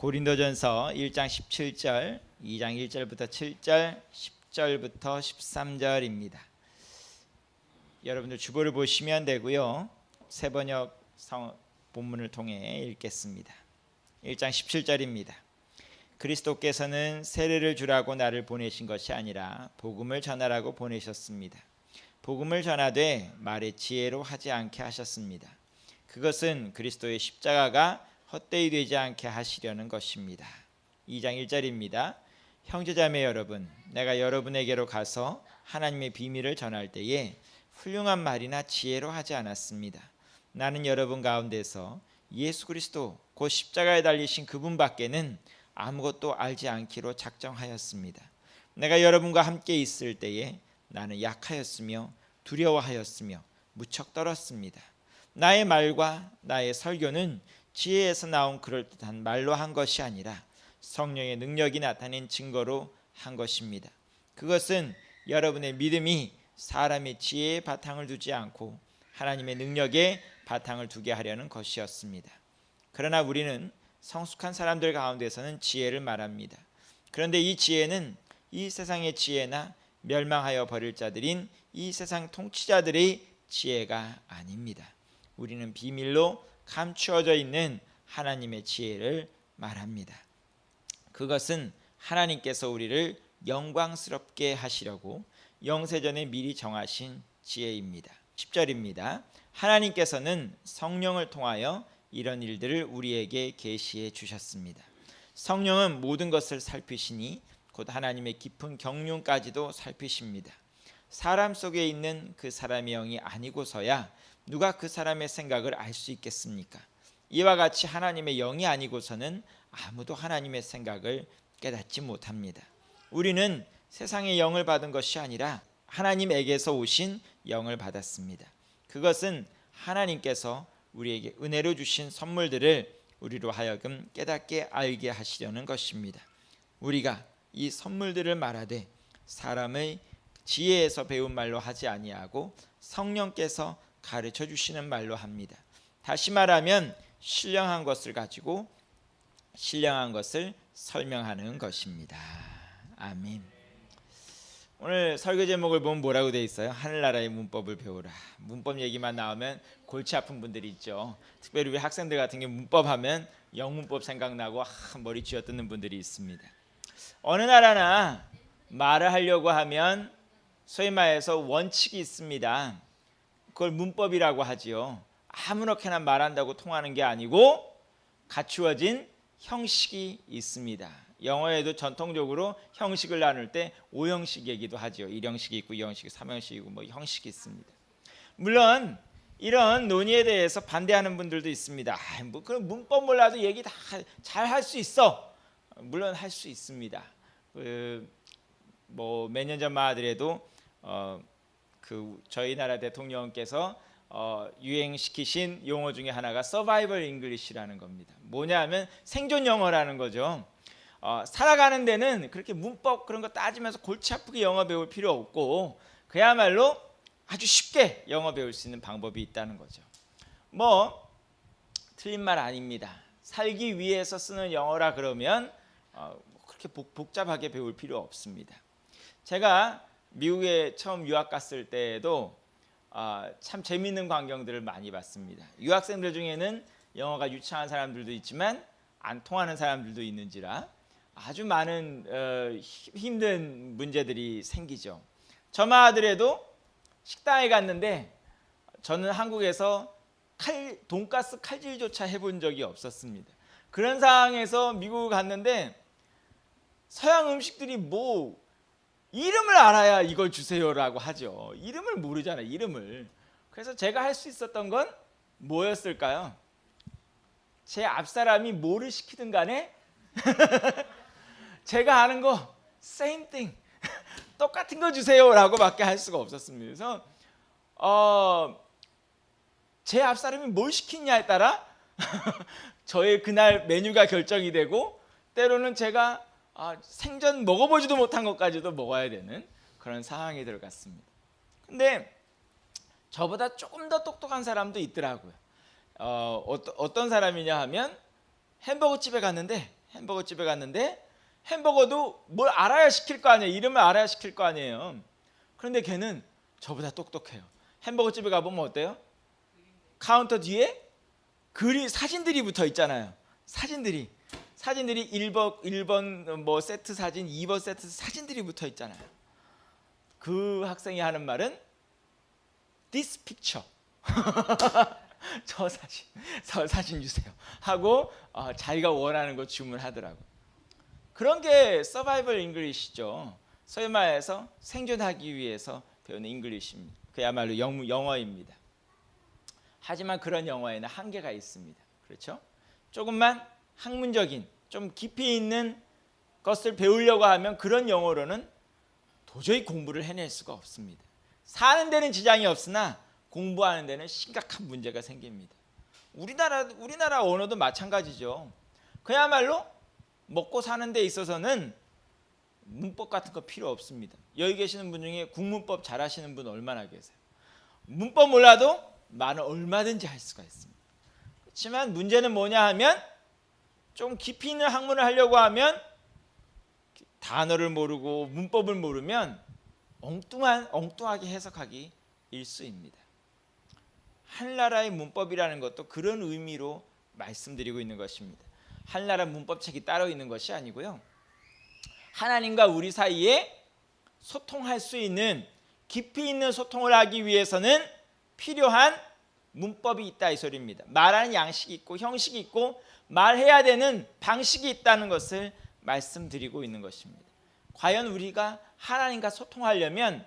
고린도전서 1장 17절, 2장 1절부터 7절, 10절부터 13절입니다. 여러분들 주보를 보시면 되고요. 새번역 본문을 통해 읽겠습니다. 1장 17절입니다. 그리스도께서는 세례를 주라고 나를 보내신 것이 아니라 복음을 전하라고 보내셨습니다. 복음을 전하되 말의 지혜로 하지 않게 하셨습니다. 그것은 그리스도의 십자가가 헛되이 되지 않게 하시려는 것입니다. 2장 1절입니다. 형제자매 여러분, 내가 여러분에게로 가서 하나님의 비밀을 전할 때에 훌륭한 말이나 지혜로 하지 않았습니다. 나는 여러분 가운데서 예수 그리스도 곧 십자가에 달리신 그분밖에는 아무것도 알지 않기로 작정하였습니다. 내가 여러분과 함께 있을 때에 나는 약하였으며 두려워하였으며 무척 떨었습니다. 나의 말과 나의 설교는 지혜에서 나온 그럴듯한 말로 한 것이 아니라 성령의 능력이 나타낸 증거로 한 것입니다. 그것은 여러분의 믿음이 사람의 지혜에 바탕을 두지 않고 하나님의 능력에 바탕을 두게 하려는 것이었습니다. 그러나 우리는 성숙한 사람들 가운데서는 지혜를 말합니다. 그런데 이 지혜는 이 세상의 지혜나 멸망하여 버릴 자들인 이 세상 통치자들의 지혜가 아닙니다. 우리는 비밀로 감추어져 있는 하나님의 지혜를 말합니다. 그것은 하나님께서 우리를 영광스럽게 하시려고 영세전에 미리 정하신 지혜입니다. 10절입니다. 하나님께서는 성령을 통하여 이런 일들을 우리에게 계시해 주셨습니다. 성령은 모든 것을 살피시니 곧 하나님의 깊은 경륜까지도 살피십니다. 사람 속에 있는 그 사람의 영이 아니고서야 누가 그 사람의 생각을 알 수 있겠습니까? 이와 같이 하나님의 영이 아니고서는 아무도 하나님의 생각을 깨닫지 못합니다. 우리는 세상의 영을 받은 것이 아니라 하나님에게서 오신 영을 받았습니다. 그것은 하나님께서 우리에게 은혜로 주신 선물들을 우리로 하여금 깨닫게 알게 하시려는 것입니다. 우리가 이 선물들을 말하되 사람의 지혜에서 배운 말로 하지 아니하고 성령께서 가르쳐 주시는 말로 합니다. 다시 말하면 신령한 것을 가지고 신령한 것을 설명하는 것입니다. 아멘. 오늘 설교 제목을 보면 뭐라고 되어 있어요? 하늘나라의 문법을 배우라. 문법 얘기만 나오면 골치 아픈 분들이 있죠. 특별히 우리 학생들 같은 경우 문법 하면 영문법 생각나고 머리 쥐어뜯는 분들이 있습니다. 어느 나라나 말을 하려고 하면 소위 말해서 원칙이 있습니다. 그걸 문법이라고 하지요. 아무렇게나 말한다고 통하는 게 아니고 갖추어진 형식이 있습니다. 영어에도 전통적으로 형식을 나눌 때 5형식 얘기도 하죠. 1형식이 있고 2형식이 3형식이고 뭐 형식이 있습니다. 물론 이런 논의에 대해서 반대하는 분들도 있습니다. 뭐 그럼 문법 몰라도 얘기 다 잘 할 수 있어. 물론 할 수 있습니다. 뭐 몇 년 전만 하더라도 저희 나라 대통령께서 유행시키신 용어 중에 하나가 Survival English라는 겁니다. 뭐냐면 생존 영어라는 거죠. 살아가는 데는 그렇게 문법 그런 거 따지면서 골치 아프게 영어 배울 필요 없고 그야말로 아주 쉽게 영어 배울 수 있는 방법이 있다는 거죠. 뭐 틀린 말 아닙니다. 살기 위해서 쓰는 영어라 그러면 그렇게 복잡하게 배울 필요 없습니다. 제가 미국에 처음 유학 갔을 때에도 참 재미있는 광경들을 많이 봤습니다. 유학생들 중에는 영어가 유창한 사람들도 있지만 안 통하는 사람들도 있는지라 아주 많은 힘든 문제들이 생기죠. 저만 하더라도 식당에 갔는데 저는 한국에서 돈가스 칼질조차 해본 적이 없었습니다. 그런 상황에서 미국을 갔는데 서양 음식들이 뭐 이름을 알아야 이걸 주세요라고 하죠. 이름을 모르잖아요. 이름을. 그래서 제가 할 수 있었던 건 뭐였을까요? 제 앞사람이 뭐를 시키든 간에 제가 아는 거 same thing 똑같은 거 주세요라고 밖에 할 수가 없었습니다. 그래서 제 앞사람이 뭘 시키냐에 따라 저의 그날 메뉴가 결정이 되고 때로는 제가 생전 먹어보지도 못한 것까지도 먹어야 되는 그런 상황에 들어갔습니다. 근데 저보다 조금 더 똑똑한 사람도 있더라고요. 어떤 사람이냐 하면 햄버거 집에 갔는데 햄버거 집에 갔는데 햄버거도 뭘 알아야 시킬 거 아니에요. 이름을 알아야 시킬 거 아니에요. 그런데 걔는 저보다 똑똑해요. 햄버거 집에 가보면 어때요? 카운터 뒤에 사진들이 붙어 있잖아요. 사진들이 1번 뭐 세트 사진, 2번 세트 사진들이 붙어 있잖아요. 그 학생이 하는 말은 This picture. 저 사진 주세요 하고 자기가 원하는 거 주문하더라고. 그런 게 서바이벌 잉글리시죠. 소위 말해서 생존하기 위해서 배우는 잉글리시입니다. 그야말로 영어입니다. 하지만 그런 영어에는 한계가 있습니다. 그렇죠? 조금만 학문적인, 좀 깊이 있는 것을 배우려고 하면 그런 영어로는 도저히 공부를 해낼 수가 없습니다. 사는 데는 지장이 없으나 공부하는 데는 심각한 문제가 생깁니다. 우리나라 언어도 마찬가지죠. 그야말로 먹고 사는 데 있어서는 문법 같은 거 필요 없습니다. 여기 계시는 분 중에 국문법 잘하시는 분 얼마나 계세요? 문법 몰라도 말은 얼마든지 할 수가 있습니다. 그렇지만 문제는 뭐냐 하면 좀 깊이 있는 학문을 하려고 하면 단어를 모르고 문법을 모르면 엉뚱하게 해석하기 일쑤입니다. 한나라의 문법이라는 것도 그런 의미로 말씀드리고 있는 것입니다. 한나라 문법책이 따로 있는 것이 아니고요. 하나님과 우리 사이에 소통할 수 있는 깊이 있는 소통을 하기 위해서는 필요한 문법이 있다 이 소리입니다. 말하는 양식이 있고 형식이 있고 말해야 되는 방식이 있다는 것을 말씀드리고 있는 것입니다. 과연 우리가 하나님과 소통하려면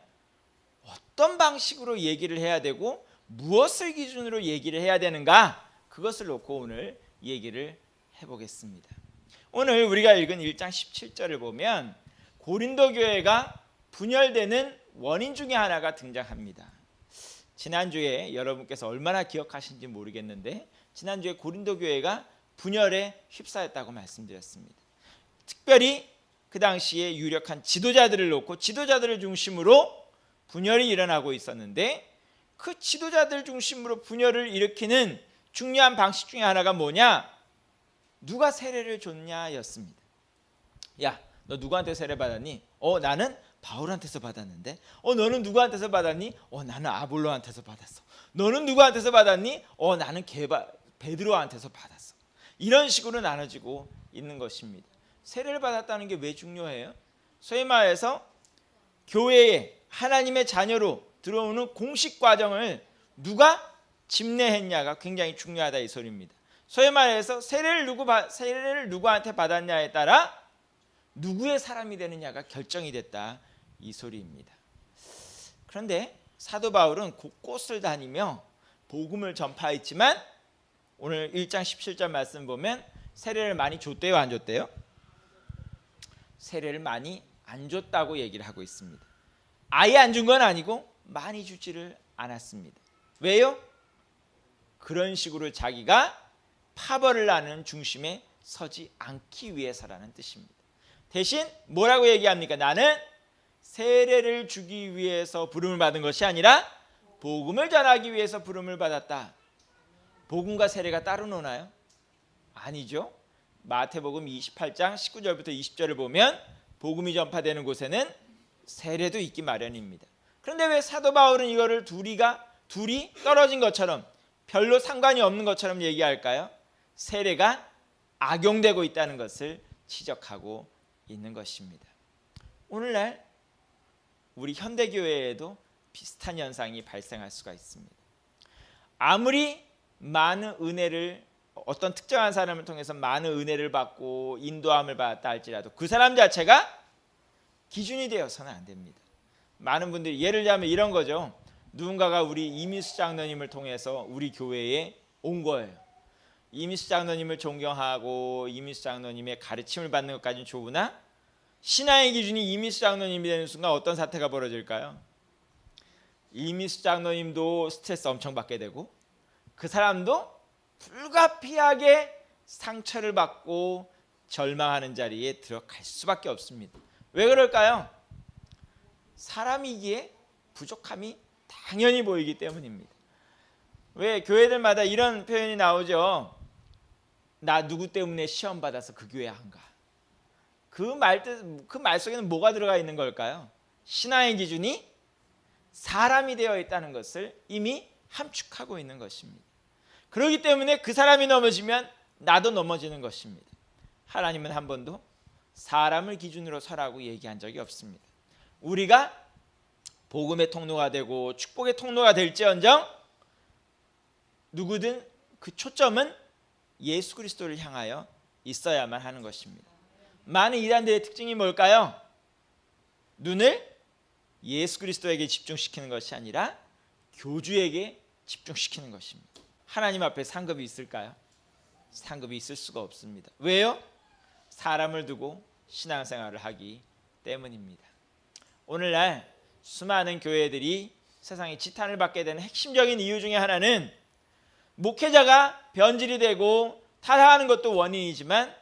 어떤 방식으로 얘기를 해야 되고 무엇을 기준으로 얘기를 해야 되는가? 그것을 놓고 오늘 얘기를 해보겠습니다. 오늘 우리가 읽은 1장 17절을 보면 고린도 교회가 분열되는 원인 중에 하나가 등장합니다. 지난주에 여러분께서 얼마나 기억하시는지 모르겠는데 지난주에 고린도 교회가 분열에 휩싸였다고 말씀드렸습니다. 특별히 그 당시에 유력한 지도자들을 놓고 지도자들을 중심으로 분열이 일어나고 있었는데 그 지도자들 중심으로 분열을 일으키는 중요한 방식 중에 하나가 뭐냐? 누가 세례를 줬냐였습니다. 야, 너 누구한테 세례 받았니? 나는 바울한테서 받았는데. 너는 누구한테서 받았니? 나는 아볼로한테서 받았어. 너는 누구한테서 받았니? 나는 베드로한테서 받았어. 이런 식으로 나눠지고 있는 것입니다. 세례를 받았다는 게 왜 중요해요? 소위 말해서 교회에 하나님의 자녀로 들어오는 공식 과정을 누가 집례했냐가 굉장히 중요하다 이 소리입니다. 소위 말해서 세례를 누구한테 받았냐에 따라 누구의 사람이 되느냐가 결정이 됐다 이 소리입니다. 그런데 사도 바울은 곳곳을 다니며 복음을 전파했지만 오늘 1장 17절 말씀 보면 세례를 많이 줬대요, 안 줬대요? 세례를 많이 안 줬다고 얘기를 하고 있습니다. 아예 안 준 건 아니고 많이 주지를 않았습니다. 왜요? 그런 식으로 자기가 파벌을 나는 중심에 서지 않기 위해서라는 뜻입니다. 대신 뭐라고 얘기합니까? 나는 세례를 주기 위해서 부름을 받은 것이 아니라 복음을 전하기 위해서 부름을 받았다. 복음과 세례가 따로 노나요? 아니죠. 마태복음 28장 19절부터 20절을 보면 복음이 전파되는 곳에는 세례도 있기 마련입니다. 그런데 왜 사도 바울은 이거를 둘이 떨어진 것처럼 별로 상관이 없는 것처럼 얘기할까요? 세례가 악용되고 있다는 것을 지적하고 있는 것입니다. 오늘날 우리 현대교회에도 비슷한 현상이 발생할 수가 있습니다. 아무리 많은 은혜를 어떤 특정한 사람을 통해서 많은 은혜를 받고 인도함을 받았다 할지라도 그 사람 자체가 기준이 되어서는 안 됩니다. 많은 분들이 예를 들면 이런 거죠. 누군가가 우리 이미수 장로님을 통해서 우리 교회에 온 거예요. 이미수 장로님을 존경하고 이미수 장로님의 가르침을 받는 것까지는 좋으나 신앙의 기준이 이미수 장로님이 되는 순간 어떤 사태가 벌어질까요? 이미수 장로님도 스트레스 엄청 받게 되고 그 사람도 불가피하게 상처를 받고 절망하는 자리에 들어갈 수밖에 없습니다. 왜 그럴까요? 사람이기에 부족함이 당연히 보이기 때문입니다. 왜 교회들마다 이런 표현이 나오죠? 나 누구 때문에 시험 받아서 그 교회 안 가? 그 말 속에는 뭐가 들어가 있는 걸까요? 신앙의 기준이 사람이 되어 있다는 것을 이미 함축하고 있는 것입니다. 그렇기 때문에 그 사람이 넘어지면 나도 넘어지는 것입니다. 하나님은 한 번도 사람을 기준으로 서라고 얘기한 적이 없습니다. 우리가 복음의 통로가 되고 축복의 통로가 될지언정 누구든 그 초점은 예수 그리스도를 향하여 있어야만 하는 것입니다. 많은 이단들의 특징이 뭘까요? 눈을 예수 그리스도에게 집중시키는 것이 아니라 교주에게 집중시키는 것입니다. 하나님 앞에 상급이 있을까요? 상급이 있을 수가 없습니다. 왜요? 사람을 두고 신앙생활을 하기 때문입니다. 오늘날 수많은 교회들이 세상에 지탄을 받게 되는 핵심적인 이유 중에 하나는 목회자가 변질이 되고 타락하는 것도 원인이지만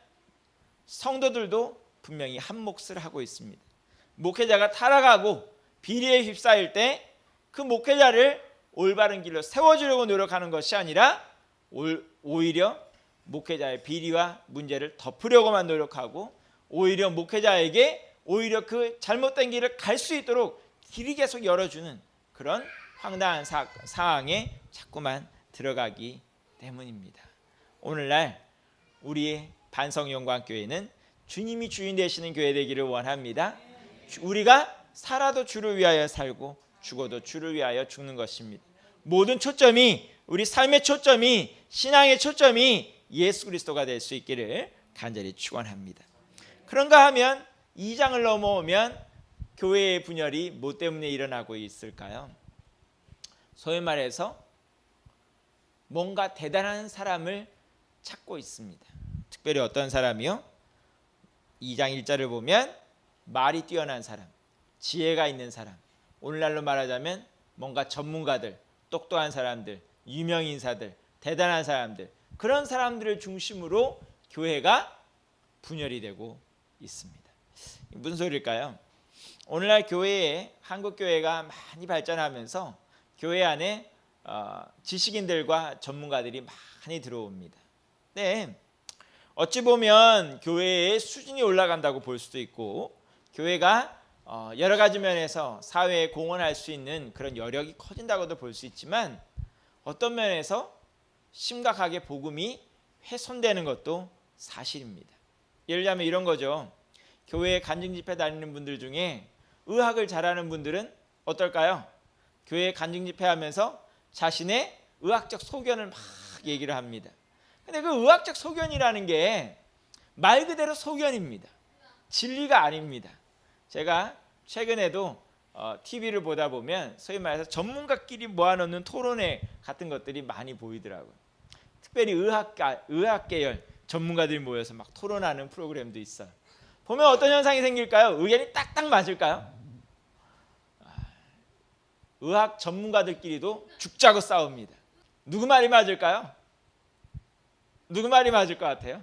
성도들도 분명히 한 몫을 하고 있습니다. 목회자가 타락하고 비리에 휩싸일 때 그 목회자를 올바른 길로 세워주려고 노력하는 것이 아니라 오히려 목회자의 비리와 문제를 덮으려고만 노력하고 오히려 목회자에게 오히려 그 잘못된 길을 갈 수 있도록 길이 계속 열어주는 그런 황당한 상황에 자꾸만 들어가기 때문입니다. 오늘날 우리의 반성영광교회는 주님이 주인 되시는 교회 되기를 원합니다. 우리가 살아도 주를 위하여 살고 죽어도 주를 위하여 죽는 것입니다. 모든 초점이 우리 삶의 초점이 신앙의 초점이 예수 그리스도가 될 수 있기를 간절히 축원합니다. 그런가 하면 2장을 넘어오면 교회의 분열이 뭐 때문에 일어나고 있을까요? 소위 말해서 뭔가 대단한 사람을 찾고 있습니다. 특별히 어떤 사람이요? 2장 1절을 보면 말이 뛰어난 사람, 지혜가 있는 사람, 오늘날로 말하자면 뭔가 전문가들, 똑똑한 사람들, 유명인사들, 대단한 사람들, 그런 사람들을 중심으로 교회가 분열이 되고 있습니다. 무슨 소리일까요? 오늘날 교회에 한국 교회가 많이 발전하면서 교회 안에 지식인들과 전문가들이 많이 들어옵니다. 네, 어찌 보면 교회의 수준이 올라간다고 볼 수도 있고 교회가 여러 가지 면에서 사회에 공헌할 수 있는 그런 여력이 커진다고도 볼 수 있지만 어떤 면에서 심각하게 복음이 훼손되는 것도 사실입니다. 예를 들자면 이런 거죠. 교회에 간증 집회 다니는 분들 중에 의학을 잘하는 분들은 어떨까요? 교회에 간증 집회하면서 자신의 의학적 소견을 막 얘기를 합니다. 근데 그 의학적 소견이라는 게 말 그대로 소견입니다. 진리가 아닙니다. 제가 최근에도 TV를 보다 보면 소위 말해서 전문가끼리 모아놓는 토론회 같은 것들이 많이 보이더라고요. 특별히 의학 계열 전문가들이 모여서 막 토론하는 프로그램도 있어요. 보면 어떤 현상이 생길까요? 의견이 딱딱 맞을까요? 의학 전문가들끼리도 죽자고 싸웁니다. 누구 말이 맞을까요? 누구 말이 맞을 것 같아요?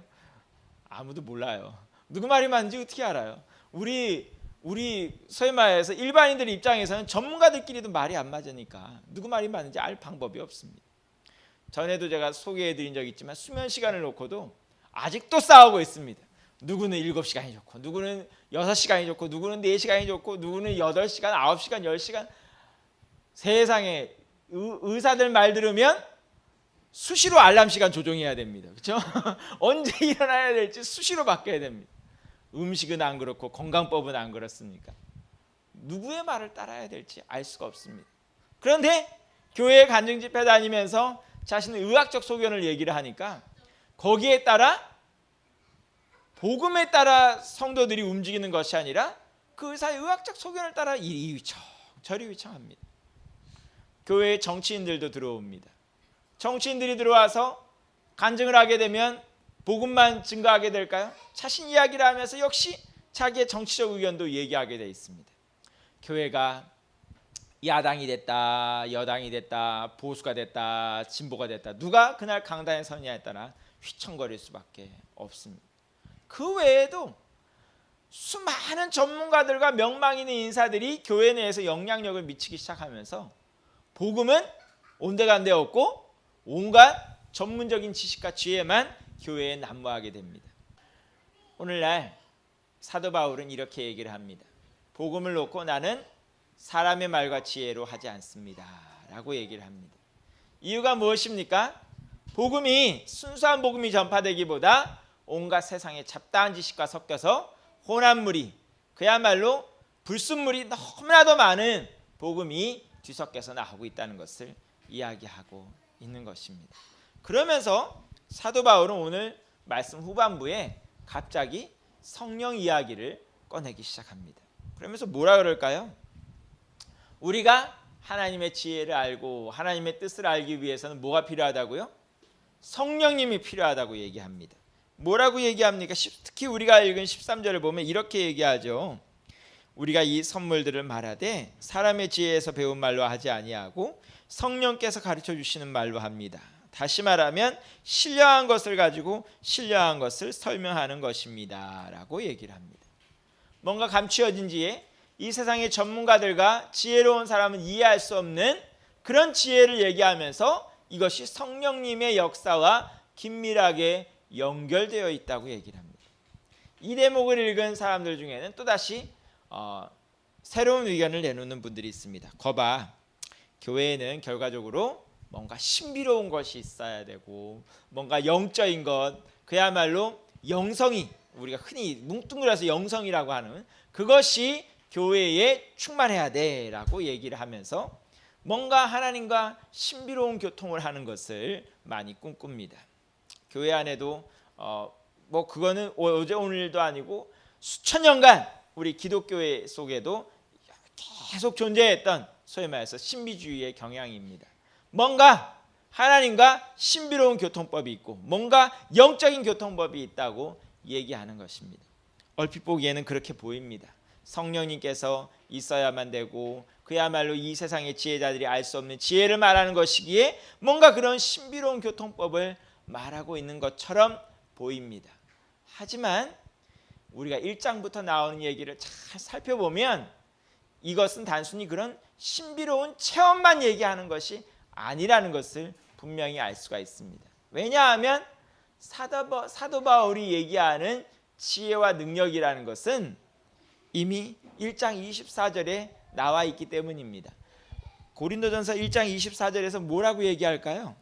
아무도 몰라요. 누구 말이 맞는지 어떻게 알아요? 우리 소위 말해서 일반인들 입장에서는 전문가들끼리도 말이 안 맞으니까 누구 말이 맞는지 알 방법이 없습니다. 전에도 제가 소개해드린 적이 있지만 수면 시간을 놓고도 아직도 싸우고 있습니다. 누구는 7시간이 좋고 누구는 6시간이 좋고 누구는 4시간이 좋고 누구는 8시간, 9시간, 10시간. 세상에 의사들 말 들으면 수시로 알람 시간 조정해야 됩니다. 그렇죠? 언제 일어나야 될지 수시로 바뀌어야 됩니다. 음식은 안 그렇고 건강법은 안 그렇습니까? 누구의 말을 따라야 될지 알 수가 없습니다. 그런데 교회 간증 집회 다니면서 자신의 의학적 소견을 얘기를 하니까 거기에 따라 복음에 따라 성도들이 움직이는 것이 아니라 그 의사의 의학적 소견을 따라 이리 위청 저리 위청합니다. 교회에 정치인들도 들어옵니다. 정치인들이 들어와서 간증을 하게 되면 복음만 증거하게 될까요? 자신 이야기를 하면서 역시 자기의 정치적 의견도 얘기하게 돼 있습니다. 교회가 야당이 됐다, 여당이 됐다, 보수가 됐다, 진보가 됐다. 누가 그날 강단에 서느냐에 따라 휘청거릴 수밖에 없습니다. 그 외에도 수많은 전문가들과 명망 있는 인사들이 교회 내에서 영향력을 미치기 시작하면서 복음은 온데간데 없고 온갖 전문적인 지식과 지혜만 교회에 난무하게 됩니다. 오늘날 사도 바울은 이렇게 얘기를 합니다. 복음을 놓고 나는 사람의 말과 지혜로 하지 않습니다 라고 얘기를 합니다. 이유가 무엇입니까? 복음이 순수한 복음이 전파되기보다 온갖 세상의 잡다한 지식과 섞여서 혼합물이, 그야말로 불순물이 너무나도 많은 복음이 뒤섞여서 나오고 있다는 것을 이야기하고 있는 것입니다. 그러면서 사도 바울은 오늘 말씀 후반부에 갑자기 성령 이야기를 꺼내기 시작합니다. 그러면서 뭐라 그럴까요? 우리가 하나님의 지혜를 알고 하나님의 뜻을 알기 위해서는 뭐가 필요하다고요? 성령님이 필요하다고 얘기합니다. 뭐라고 얘기합니까? 특히 우리가 읽은 13절을 보면 이렇게 얘기하죠. 우리가 이 선물들을 말하되 사람의 지혜에서 배운 말로 하지 아니하고 성령께서 가르쳐 주시는 말로 합니다. 다시 말하면 신령한 것을 가지고 신령한 것을 설명하는 것입니다 라고 얘기를 합니다. 뭔가 감추어진 지혜, 이 세상의 전문가들과 지혜로운 사람은 이해할 수 없는 그런 지혜를 얘기하면서 이것이 성령님의 역사와 긴밀하게 연결되어 있다고 얘기를 합니다. 이 대목을 읽은 사람들 중에는 또다시 새로운 의견을 내놓는 분들이 있습니다. 거봐, 교회에는 결과적으로 뭔가 신비로운 것이 있어야 되고 뭔가 영적인 것, 그야말로 영성이, 우리가 흔히 뭉뚱그려서 영성이라고 하는 그것이 교회에 충만해야 돼라고 얘기를 하면서 뭔가 하나님과 신비로운 교통을 하는 것을 많이 꿈꿉니다. 교회 안에도 뭐 그거는 어제 오늘도 아니고 수천 년간 우리 기독교회 속에도 계속 존재했던 소위 말해서 신비주의의 경향입니다. 뭔가 하나님과 신비로운 교통법이 있고 뭔가 영적인 교통법이 있다고 얘기하는 것입니다. 얼핏 보기에는 그렇게 보입니다. 성령님께서 있어야만 되고 그야말로 이 세상의 지혜자들이 알 수 없는 지혜를 말하는 것이기에 뭔가 그런 신비로운 교통법을 말하고 있는 것처럼 보입니다. 하지만 우리가 1장부터 나오는 얘기를 잘 살펴보면 이것은 단순히 그런 신비로운 체험만 얘기하는 것이 아니라는 것을 분명히 알 수가 있습니다. 왜냐하면 사도 바울이 얘기하는 지혜와 능력이라는 것은 이미 1장 24절에 나와 있기 때문입니다. 고린도전서 1장 24절에서 뭐라고 얘기할까요?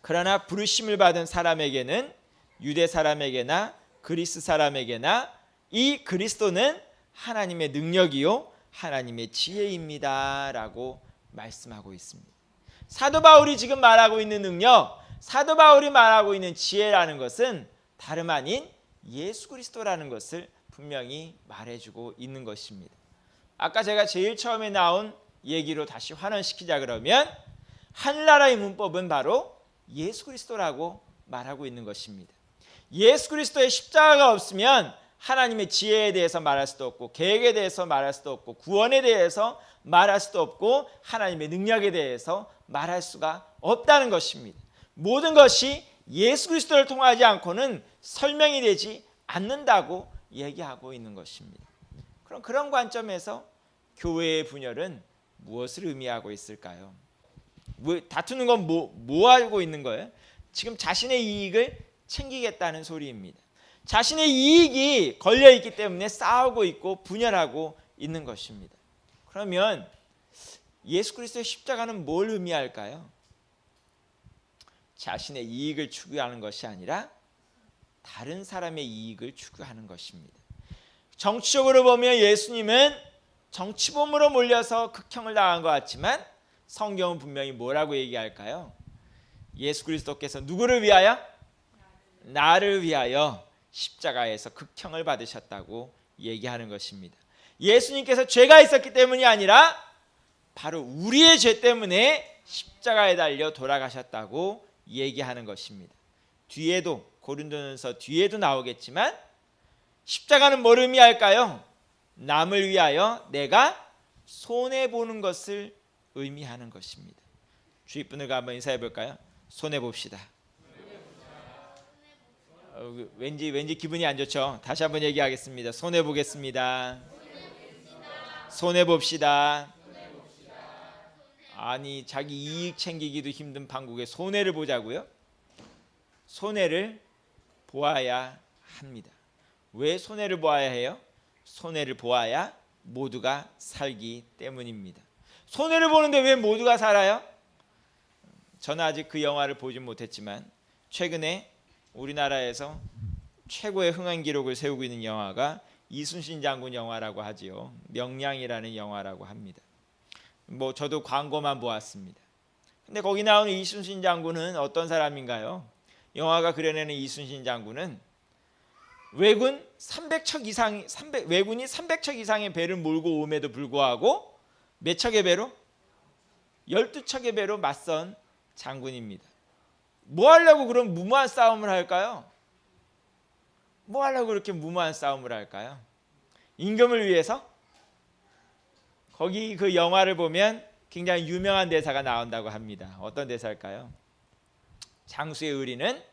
그러나 부르심을 받은 사람에게는 유대 사람에게나 그리스 사람에게나 이 그리스도는 하나님의 능력이요 하나님의 지혜입니다 라고 말씀하고 있습니다. 사도 바울이 지금 말하고 있는 능력, 사도 바울이 말하고 있는 지혜라는 것은 다름 아닌 예수 그리스도라는 것을 분명히 말해주고 있는 것입니다. 아까 제가 제일 처음에 나온 얘기로 다시 환원시키자 그러면 하늘나라의 문법은 바로 예수 그리스도라고 말하고 있는 것입니다. 예수 그리스도의 십자가가 없으면 하나님의 지혜에 대해서 말할 수도 없고 계획에 대해서 말할 수도 없고 구원에 대해서 말할 수도 없고 하나님의 능력에 대해서 말할 수가 없다는 것입니다. 모든 것이 예수 그리스도를 통하지 않고는 설명이 되지 않는다고 얘기하고 있는 것입니다. 그럼 그런 관점에서 교회의 분열은 무엇을 의미하고 있을까요? 다투는 건 뭐 하고 있는 거예요? 지금 자신의 이익을 챙기겠다는 소리입니다. 자신의 이익이 걸려있기 때문에 싸우고 있고 분열하고 있는 것입니다. 그러면 예수 그리스도의 십자가는 뭘 의미할까요? 자신의 이익을 추구하는 것이 아니라 다른 사람의 이익을 추구하는 것입니다. 정치적으로 보면 예수님은 정치범으로 몰려서 극형을 당한 것 같지만 성경은 분명히 뭐라고 얘기할까요? 예수 그리스도께서 누구를 위하여? 나를 위하여 십자가에서 극형을 받으셨다고 얘기하는 것입니다. 예수님께서 죄가 있었기 때문이 아니라 바로 우리의 죄 때문에 십자가에 달려 돌아가셨다고 얘기하는 것입니다. 뒤에도 고린도전서 뒤에도 나오겠지만 십자가는 뭘 의미할까요? 남을 위하여 내가 손해보는 것을 의미하는 것입니다. 주위 분들과 한번 인사해 볼까요? 손해봅시다. 왠지 기분이 안 좋죠? 다시 한번 얘기하겠습니다. 손해보겠습니다. 손해봅시다. 아니 자기 이익 챙기기도 힘든 판국에 손해를 보자고요? 손해를 보아야 합니다. 왜 손해를 보아야 해요? 손해를 보아야 모두가 살기 때문입니다. 손해를 보는데 왜 모두가 살아요? 저는 아직 그 영화를 보진 못했지만 최근에 우리나라에서 최고의 흥행 기록을 세우고 있는 영화가 이순신 장군 영화라고 하지요. 명량이라는 영화라고 합니다. 뭐 저도 광고만 보았습니다. 근데 거기 나오는 이순신 장군은 어떤 사람인가요? 영화가 그려내는 이순신 장군은 왜군이 300척 이상의 배를 몰고 오음에도 불구하고 몇 척의 배로? 12척의 배로 맞선 장군입니다. 뭐 하려고 그런 무모한 싸움을 할까요? 뭐 하려고 그렇게 무모한 싸움을 할까요? 임금을 위해서? 거기 그 영화를 보면 굉장히 유명한 대사가 나온다고 합니다. 어떤 대사일까요? 장수의 의리는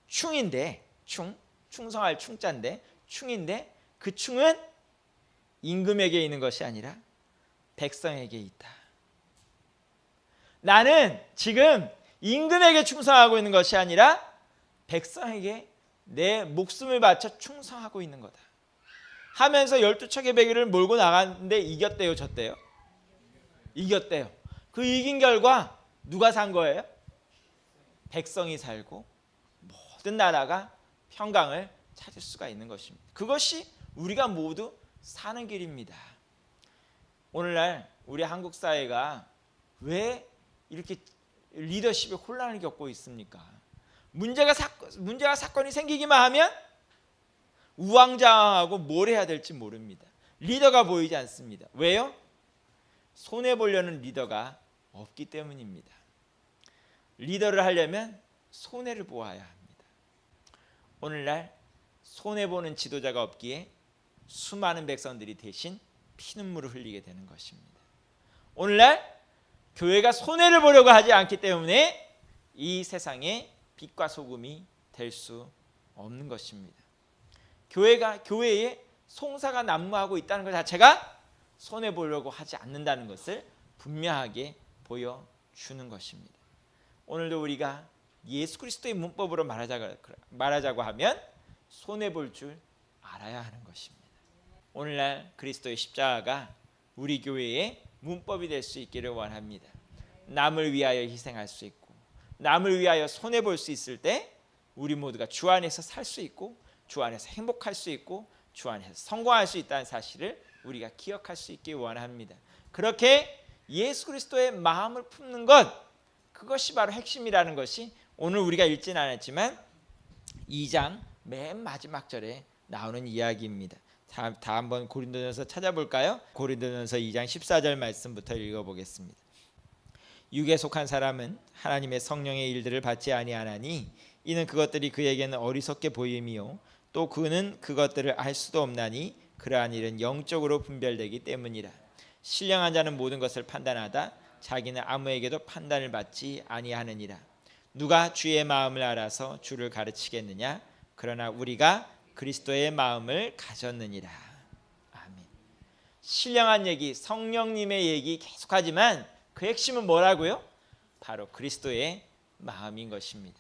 충인데, 충성할 충자인데, 충인데 그 충은 임금에게 있는 것이 아니라 백성에게 있다. 나는 지금 임금에게 충성하고 있는 것이 아니라 백성에게 내 목숨을 바쳐 충성하고 있는 거다 하면서 12척의 배를 몰고 나갔는데 이겼대요, 졌대요? 이겼대요. 그 이긴 결과 누가 산 거예요? 백성이 살고 모든 나라가 평강을 찾을 수가 있는 것입니다. 그것이 우리가 모두 사는 길입니다. 오늘날 우리 한국 사회가 왜 이렇게 리더십에 혼란을 겪고 있습니까? 문제가 사건이 생기기만 하면 우왕좌왕하고 뭘 해야 될지 모릅니다. 리더가 보이지 않습니다. 왜요? 손해보려는 리더가 없기 때문입니다. 리더를 하려면 손해를 보아야 합니다. 오늘날 손해보는 지도자가 없기에 수많은 백성들이 대신 피눈물을 흘리게 되는 것입니다. 오늘날 교회가 손해를 보려고 하지 않기 때문에 이 세상에 빛과 소금이 될 수 없는 것입니다. 교회에 송사가 난무하고 있다는 것 자체가 손해 보려고 하지 않는다는 것을 분명하게 보여주는 것입니다. 오늘도 우리가 예수 그리스도의 문법으로 말하자고 하면 손해 볼 줄 알아야 하는 것입니다. 오늘날 그리스도의 십자가가 우리 교회의 문법이 될 수 있기를 원합니다. 남을 위하여 희생할 수 있고 남을 위하여 손해 볼 수 있을 때 우리 모두가 주 안에서 살 수 있고 주 안에서 행복할 수 있고 주 안에서 성공할 수 있다는 사실을 우리가 기억할 수 있기 원합니다. 그렇게 예수 그리스도의 마음을 품는 것, 그것이 바로 핵심이라는 것이 오늘 우리가 읽지는 않았지만 2장 맨 마지막 절에 나오는 이야기입니다. 다 한번 고린도전서 찾아볼까요? 고린도전서 2장 14절 말씀부터 읽어보겠습니다. 육에 속한 사람은 하나님의 성령의 일들을 받지 아니하나니 이는 그것들이 그에게는 어리석게 보임이요 또 그는 그것들을 알 수도 없나니 그러한 일은 영적으로 분별되기 때문이라. 신령한 자는 모든 것을 판단하다 자기는 아무에게도 판단을 받지 아니하느니라. 누가 주의 마음을 알아서 주를 가르치겠느냐? 그러나 우리가 그리스도의 마음을 가졌느니라. 아멘. 신령한 얘기, 성령님의 얘기 계속하지만 그 핵심은 뭐라고요? 바로 그리스도의 마음인 것입니다.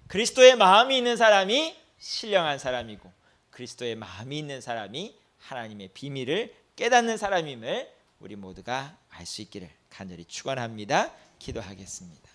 그리스도의 마음이 있는 사람이 신령한 사람이고 그리스도의 마음이 있는 사람이 하나님의 비밀을 깨닫는 사람임을 우리 모두가 알 수 있기를 간절히 축원합니다. 기도하겠습니다.